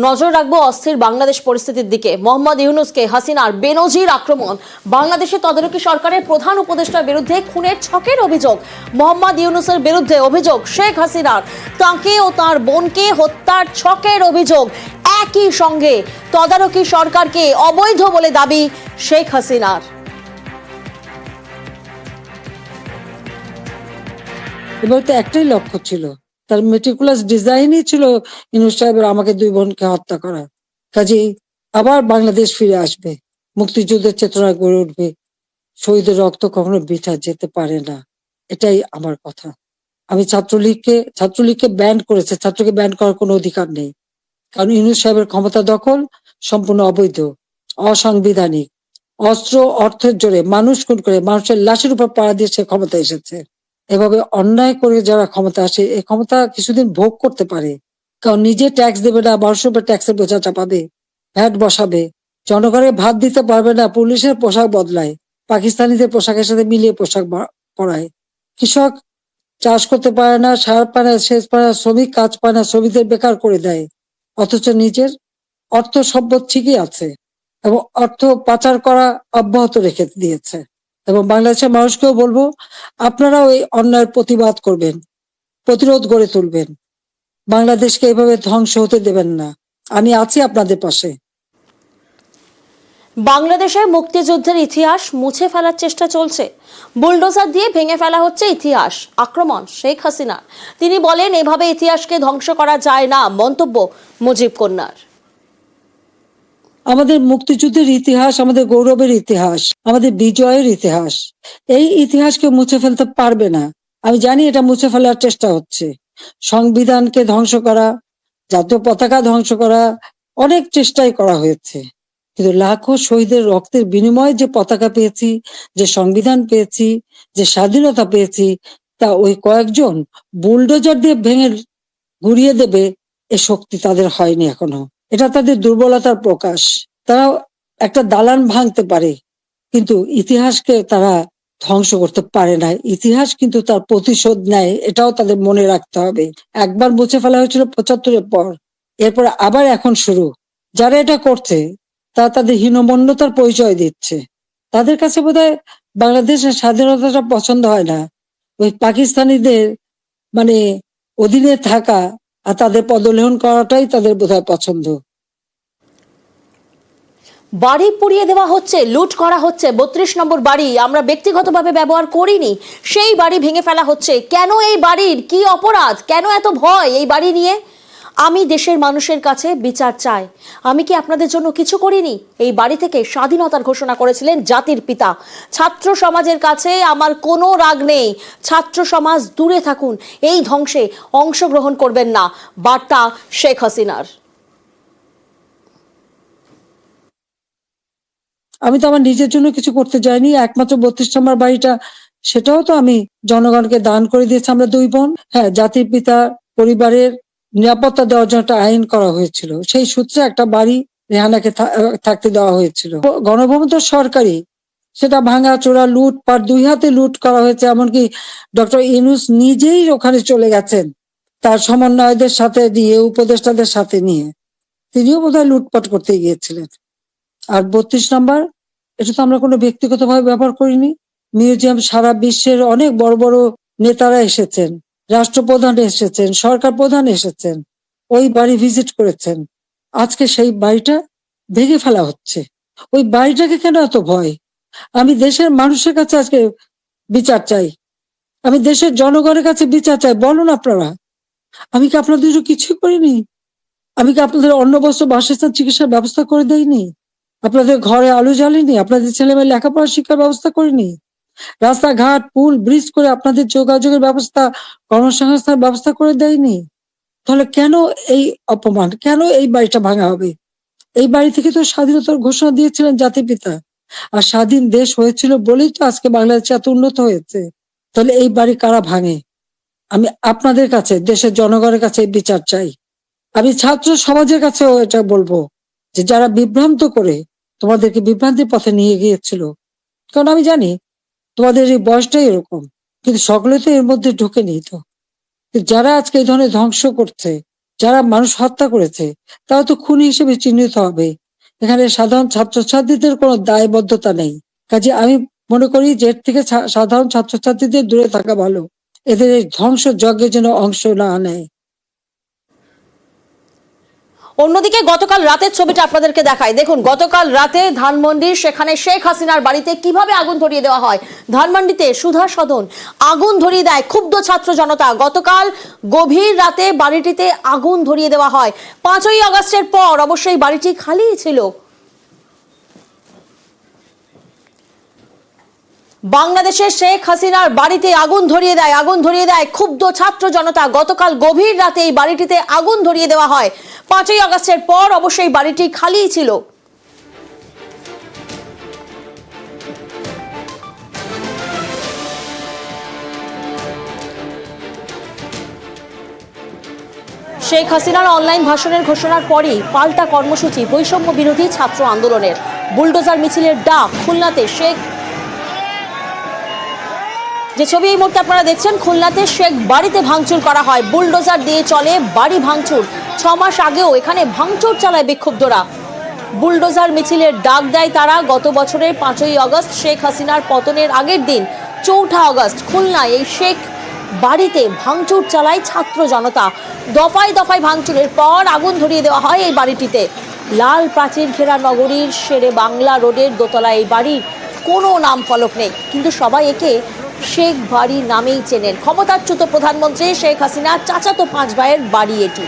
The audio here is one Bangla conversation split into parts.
নজর রাখবো অস্থির বাংলাদেশ পরিস্থিতির দিকে। মোহাম্মদ ইউনূসকে হাসিনার বেনজির আক্রমণ, বাংলাদেশে তদারকি সরকারের প্রধান উপদেষ্টার বিরুদ্ধে খুনের ছকের অভিযোগ। মোহাম্মদ ইউনূসের বিরুদ্ধে অভিযোগ শেখ হাসিনার, তাকে ও তার বোনকে হত্যার ছকের অভিযোগ। একই সঙ্গে তদারকি সরকারকে অবৈধ বলে দাবি শেখ হাসিনার। এবার তো একটাই লক্ষ্য ছিল, তার মেটিকুলাস ডিজাইনই ছিল ইউনূস সাহেবের আমাকে দুই বোনকে হত্যা করা। কাজেই আবার বাংলাদেশ ফিরে আসবে, মুক্তিযুদ্ধের চেতনা গড়ে উঠবে, শহীদের রক্ত কখনো বৃথা যেতে পারে না, এটাই আমার কথা। আমি ছাত্রলীগকে ব্যান করেছে, ছাত্রকে ব্যান করার কোনো অধিকার নেই, কারণ ইউনূস সাহেবের ক্ষমতা দখল সম্পূর্ণ অবৈধ, অসাংবিধানিক, অস্ত্র অর্থের জোরে মানুষ খুন করে মানুষের লাশের উপর পাড়া দিয়ে সে ক্ষমতা এসেছে। এভাবে অন্যায় করে যারা ক্ষমতা আসে, এই ক্ষমতা কিছুদিন ভোগ করতে পারে, কারণ নিজে ট্যাক্স দেবে না, মানুষের উপর ট্যাক্সের বোঝা চাপাবে, ভ্যাট বসাবে, জনগণের ভাত দিতে পারবে না, পুলিশের পোশাক বদলায়, পাকিস্তানিদের পোশাকের সাথে মিলিয়ে পোশাক পরায়, কৃষক চাষ করতে পারে না, সার পায় না, সেচ পায় না, শ্রমিক কাজ পায় না, শ্রমিকদের বেকার করে দেয়, অথচ নিজের অর্থ সম্পদ ঠিকই আছে এবং অর্থ পাচার করা অব্যাহত রেখে দিয়েছে। এবং বাংলাদেশের মানুষকেও বলবো, আপনারাও এই অন্যায়ের প্রতিবাদ করবেন, প্রতিরোধ গড়ে তুলবেন, বাংলাদেশকে এভাবে ধ্বংস হতে দেবেন না। আমি আছি আপনাদের পাশে। বাংলাদেশের মুক্তিযুদ্ধের ইতিহাস মুছে ফেলার চেষ্টা চলছে, বুলডোজার দিয়ে ভেঙে ফেলা হচ্ছে ইতিহাস। আক্রমণ শেখ হাসিনা, তিনি বলেন এভাবে ইতিহাসকে ধ্বংস করা যায় না। মন্তব্য মুজিব কন্যার। আমাদের মুক্তিযুদ্ধের ইতিহাস আমাদের গৌরবের ইতিহাস, আমাদের বিজয়ের ইতিহাস। এই ইতিহাসকে মুছে ফেলতে পারবে না। আমি জানি এটা মুছে ফেলার চেষ্টা হচ্ছে, সংবিধানকে ধ্বংস করা, জাতীয় পতাকা ধ্বংস করা, অনেক চেষ্টাই করা হয়েছে, কিন্তু লাখো শহীদের রক্তের বিনিময়ে যে পতাকা পেয়েছি, যে সংবিধান পেয়েছি, যে স্বাধীনতা পেয়েছি, তা ওই কয়েকজন বুলডোজার দিয়ে ভেঙে গুড়িয়ে দেবে এ শক্তি তাদের হয়নি এখনো। এটা তাদের দুর্বলতার প্রকাশ। তারা একটা দালান ভাঙতে পারে, কিন্তু ইতিহাসকে তারা ধ্বংস করতে পারে না। ইতিহাস কিন্তু তার প্রতিশোধ নেয়, এটাও তাদের মনে রাখতে হবে। একবার মুছে ফেলা হয়েছিল ৭৫-এর পর, এরপর আবার এখন শুরু। যারা এটা করছে তারা তাদের হীনমন্যতার পরিচয় দিচ্ছে। তাদের কাছে বোধহয় বাংলাদেশের স্বাধীনতাটা পছন্দ হয় না, ওই পাকিস্তানিদের মানে অধীনে থাকা আর তাদের পদলেহন করাটাই তাদের বোধহয় পছন্দ। বাড়ি পুড়িয়ে দেওয়া হচ্ছে, লুট করা হচ্ছে। ৩২ নম্বর বাড়ি আমরা ব্যক্তিগতভাবে ব্যবহার করিনি, সেই বাড়ি ভেঙে ফেলা হচ্ছে। কেন? এই বাড়ির কি অপরাধ? কেন এত ভয় এই বাড়ি নিয়ে? আমি দেশের মানুষের কাছে বিচার চাই। আমি কি আপনাদের জন্য কিছু করিনি? এই বাড়ি থেকে স্বাধীনতার ঘোষণা করেছিলেন জাতির পিতা। ছাত্র সমাজের কাছে আমার কোনো রাগ নেই, ছাত্র সমাজ দূরে থাকুন, এই ধ্বংসে অংশগ্রহণ করবেন না, বার্তা শেখ হাসিনার। আমি তো আমার নিজের জন্য কিছু করতে যাইনি, একমাত্র ৩২ নম্বর বাড়িটা, সেটাও তো আমি জনগণকে দান করে দিয়েছি আমরা দুই বোন। হ্যাঁ, জাতির পিতা পরিবারের নিরাপত্তা দেওয়ার জন্য একটা আইন করা হয়েছিল, সেই সূত্রে একটা বাড়ি রেহানাকে থাকতে দেওয়া হয়েছিল। গণভবন তো সরকারি, সেটা ভাঙা চোরা লুটপাট দুই হাতে লুট করা হয়েছে। এমনকি ডক্টর ইউনূস নিজেই ওখানে চলে গেছেন তার সমন্বয়দের সাথে নিয়ে, উপদেষ্টাদের সাথে নিয়ে, তিনিও বোধহয় লুটপাট করতে গিয়েছিলেন। আর ৩২ নম্বর, এটা তো আমরা কোনো ব্যক্তিগতভাবে ব্যবহার করিনি। মিউজিয়াম সারা বিশ্বের অনেক বড় বড় নেতারা এসেছেন, রাষ্ট্রপ্রধান এসেছেন, সরকার প্রধান এসেছেন, ওই বাড়ি ভিজিট করেছেন। আজকে সেই বাড়িটা ভেঙে ফেলা হচ্ছে। ওই বাড়িটাকে কেন এত ভয়? আমি দেশের মানুষের কাছে আজকে বিচার চাই, আমি দেশের জনগণের কাছে বিচার চাই। বলুন আপনারা, আমি কি আপনাদের জন্য কিছুই করিনি? আমি কি আপনাদের অন্ন বস্ত্র বাসস্থান চিকিৎসার ব্যবস্থা করে দেইনি? আপনাদের ঘরে আলো জ্বালিনি? আপনাদের ছেলে মেয়ে লেখাপড়া শিক্ষার ব্যবস্থা করিনি? রাস্তাঘাট পুল ব্রিজ করে আপনাদের যোগাযোগের ব্যবস্থা, কর্মসংস্থানের ব্যবস্থা করে দেয়নি? তাহলে কেন এই অপমান? কেন এই বাড়িটা ভাঙা হবে? এই বাড়ি থেকে তো স্বাধীনতার ঘোষণা দিয়েছিলেন জাতির পিতা, আর স্বাধীন দেশ হয়েছিল বলেই তো আজকে বাংলাদেশ এত উন্নত হয়েছে। তাহলে এই বাড়ি কারা ভাঙে? আমি আপনাদের কাছে, দেশের জনগণের কাছে বিচার চাই। আমি ছাত্র সমাজের কাছেও এটা বলবো, যে যারা বিভ্রান্ত করে তোমাদেরকে বিভ্রান্তির পথে নিয়ে গিয়েছিল, কারণ আমি জানি তোমাদের এই বয়সটাই এরকম, কিন্তু সকলে তো এর মধ্যে ঢুকে নি। তো যারা আজকে এই ধরনের ধ্বংস করছে, যারা মানুষ হত্যা করেছে তারা তো খুনি হিসেবে চিহ্নিত হবে। এখানে সাধারণ ছাত্রছাত্রীদের কোনো দায়বদ্ধতা নেই। কাজে আমি মনে করি যে এর থেকে সাধারণ ছাত্রছাত্রীদের দূরে থাকা ভালো, এদের এই ধ্বংস যজ্ঞে যেন অংশ না নেয়। অন্যদিকে গতকাল রাতের ছবিটা আপনাদেরকে দেখাই। দেখুন, গতকাল রাতে ধানমন্ডির সেখানে শেখ হাসিনার বাড়িতে কিভাবে আগুন ধরিয়ে দেওয়া হয়। ধানমন্ডিতে সুধা সদন আগুন ধরিয়ে দেয় ক্ষুব্ধ ছাত্র জনতা। গতকাল গভীর রাতে বাড়িটিতে আগুন ধরিয়ে দেওয়া হয়। 5ই আগস্টের পর অবশ্যই বাড়িটি খালি ছিল। বাংলাদেশের শেখ হাসিনার বাড়িতে আগুন ধরিয়ে দেয় ক্ষুব্ধ ছাত্র জনতা। গতকাল গভীর রাতে এই বাড়িটিতে আগুন ধরিয়ে দেওয়া হয়। 5ই আগস্টের পর অবশ্যই বাড়িটি খালি ছিল। শেখ হাসিনার অনলাইন ভাষণের ঘোষণার পরই পাল্টা কর্মসূচি বৈষম্য বিরোধী ছাত্র আন্দোলনের। বুলডোজার মিছিলের ডাক। খুলনাতে যে ছবি এই মুহূর্তে আপনারা দেখছেন, খুলনাতে শেখ বাড়িতে ভাঙচুর করা হয়। বুলডোজার দিয়ে চলে বাড়ি ভাঙচুর। 6 মাস আগেও এখানে ভাঙচুর চালায় বিক্ষুব্ধরা। বুলডোজার মিছিলের ডাক দেয় তারা। গত বছরের 5ই আগস্ট শেখ হাসিনার পতনের আগের দিন 4 আগস্ট খুলনায় এই শেখ বাড়িতে ভাঙচুর চালায় ছাত্র জনতা। দফায় দফায় ভাঙচুরের পর আগুন ধরিয়ে দেওয়া হয় এই বাড়িটিতে। লাল প্রাচীর ঘেরা নগরীর শেরে বাংলা রোডের দোতলা এই বাড়ির কোনো নাম ফলক নেই, কিন্তু সবাই একে শেখ বাড়ি নামেই চেনেন। ক্ষমতাচ্যুত প্রধানমন্ত্রী শেখ হাসিনার চাচাতো 5 ভাইয়ের বাড়ি এটি।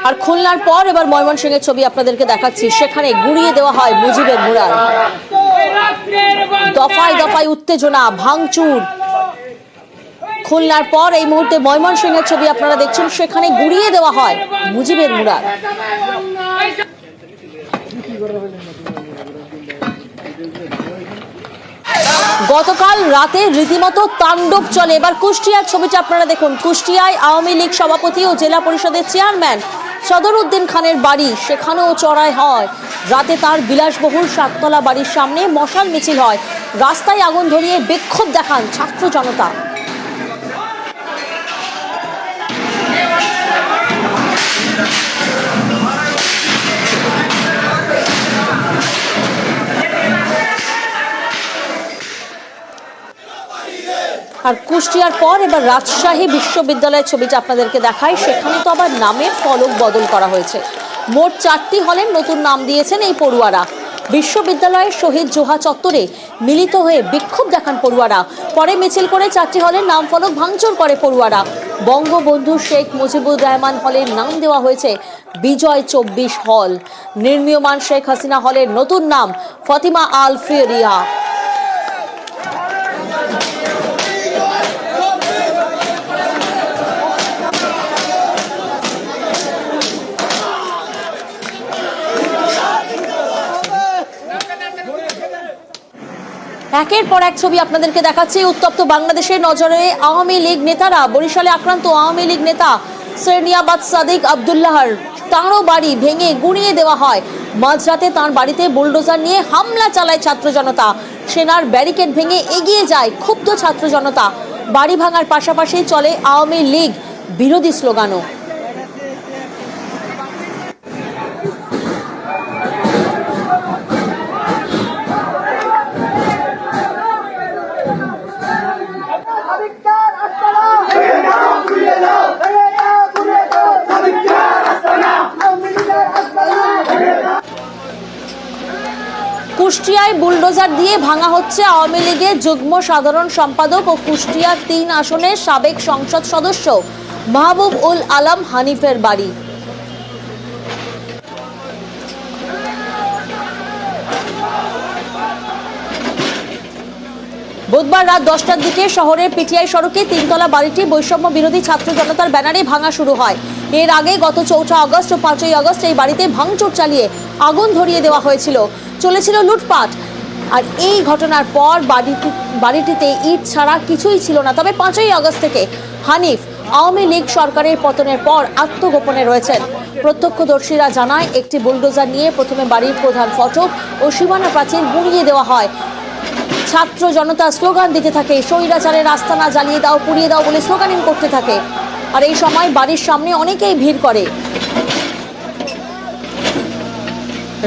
আর খুলনার পর এবার ময়মনসিংহের ছবি আপনাদেরকে দেখাচ্ছি। সেখানে গুড়িয়ে দেওয়া হয় মুজিবের মুরাল। দফায় দফায় উত্তেজনা, ভাঙচুর। খুলনার পর এই মুহূর্তে ময়মনসিংহের ছবি আপনারা দেখছেন। সেখানে গুড়িয়ে দেওয়া হয় মুজিবের মুরাল। গতকাল রাতে রীতিমতো তাণ্ডব চলে। এবার কুষ্টিয়ার ছবিটা আপনারা দেখুন। কুষ্টিয়ায় আওয়ামী লীগ সভাপতি ও জেলা পরিষদের চেয়ারম্যান সদরউদ্দিন খানের বাড়ি, সেখানেও চড়াই হয়। রাতে তার বিলাসবহুল 7তলা বাড়ির সামনে মশাল মিছিল হয়। রাস্তায় আগুন ধরিয়ে বিক্ষোভ দেখান ছাত্র জনতা। আর কুষ্টিয়ার পর এবার রাজশাহী বিশ্ববিদ্যালয়ের ছবিটা আপনাদেরকে দেখাই। সেখানে তো আবার নামের ফলক বদল করা হয়েছে। মোট 4টি হলের নতুন নাম দিয়েছেন এই পড়ুয়ারা। বিশ্ববিদ্যালয়ের শহীদ জোহা চত্বরে মিলিত হয়ে বিক্ষোভ দেখান পড়ুয়ারা। পরে মিছিল করে 4টি হলের নাম ফলক ভাঙচুর করে পড়ুয়ারা। বঙ্গবন্ধু শেখ মুজিবুর রহমান হলের নাম দেওয়া হয়েছে বিজয় 24 হল। নির্মীয়মান শেখ হাসিনা হলের নতুন নাম ফাতিমা আল ফিরিয়া। একের পর এক ছবি আপনাদেরকে দেখাচ্ছি। উত্তপ্ত বাংলাদেশের নজরে আওয়ামী লীগ নেতারা। বরিশালে আক্রান্ত আওয়ামী লীগ নেতা সেরনিয়াবাদ সাদিক আব্দুল্লাহর তাঁরও বাড়ি ভেঙে গুঁড়িয়ে দেওয়া হয়। মাঝরাতে তাঁর বাড়িতে বুলডোজার নিয়ে হামলা চালায় ছাত্র জনতা। সেনার ব্যারিকেড ভেঙে এগিয়ে যায় ক্ষুব্ধ ছাত্র জনতা। বাড়ি ভাঙার পাশাপাশি চলে আওয়ামী লীগ বিরোধী স্লোগানও। কুষ্টিয়ায় বুলডোজার দিয়ে ভাঙা হচ্ছে আওয়ামী লীগের যুগ্ম সাধারণ সম্পাদক ও কুষ্টিয়া 3 আসনের সাবেক সংসদ সদস্য মাহবুব উল আলম হানিফের বাড়ি। বুধবার রাত 10টার দিকে শহরের পিটিআই সড়কে তিনতলা বাড়িটি বৈষম্য বিরোধী ছাত্র জনতার ব্যানারে ভাঙা শুরু হয়। এর আগে গত 4 আগস্ট ও 5 আগস্ট এই বাড়িতে ভাঙচুর চালিয়ে আগুন ধরিয়ে দেওয়া হয়েছিল, চলেছিল লুটপাট। আর এই ঘটনার পর বাড়িটিতে ইট ছাড়া কিছুই ছিল না। তবে 5 আগস্ট থেকে হানিফ আওয়ামী লীগ সরকারের পতনের পর আত্মগোপনে রয়েছেন। প্রত্যক্ষদর্শীরা জানায় একটি বুলডোজার নিয়ে প্রথমে বাড়ির প্রধান ফটক ও সীমানা প্রাচীর গুঁড়িয়ে দেওয়া হয়। ছাত্র জনতা স্লোগান দিতে থাকে, স্বৈরাচারের আস্তানা জ্বালিয়ে দাও, পুড়িয়ে দাও বলে স্লোগানিং করতে থাকে। আর এই সময় বাড়ির সামনে অনেকেই ভিড় করে।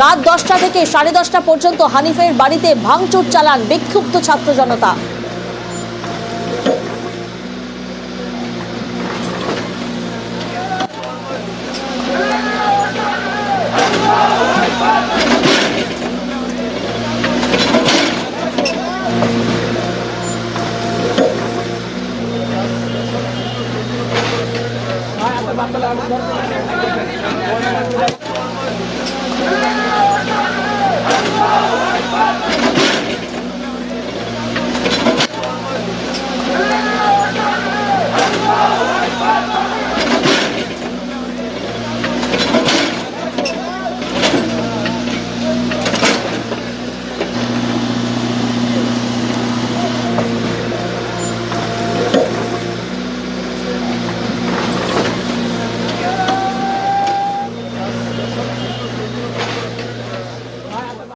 রাত 10টা থেকে 10:30 পর্যন্ত হানিফের বাড়িতে ভাঙচুর চালান বিক্ষুব্ধ ছাত্র জনতা।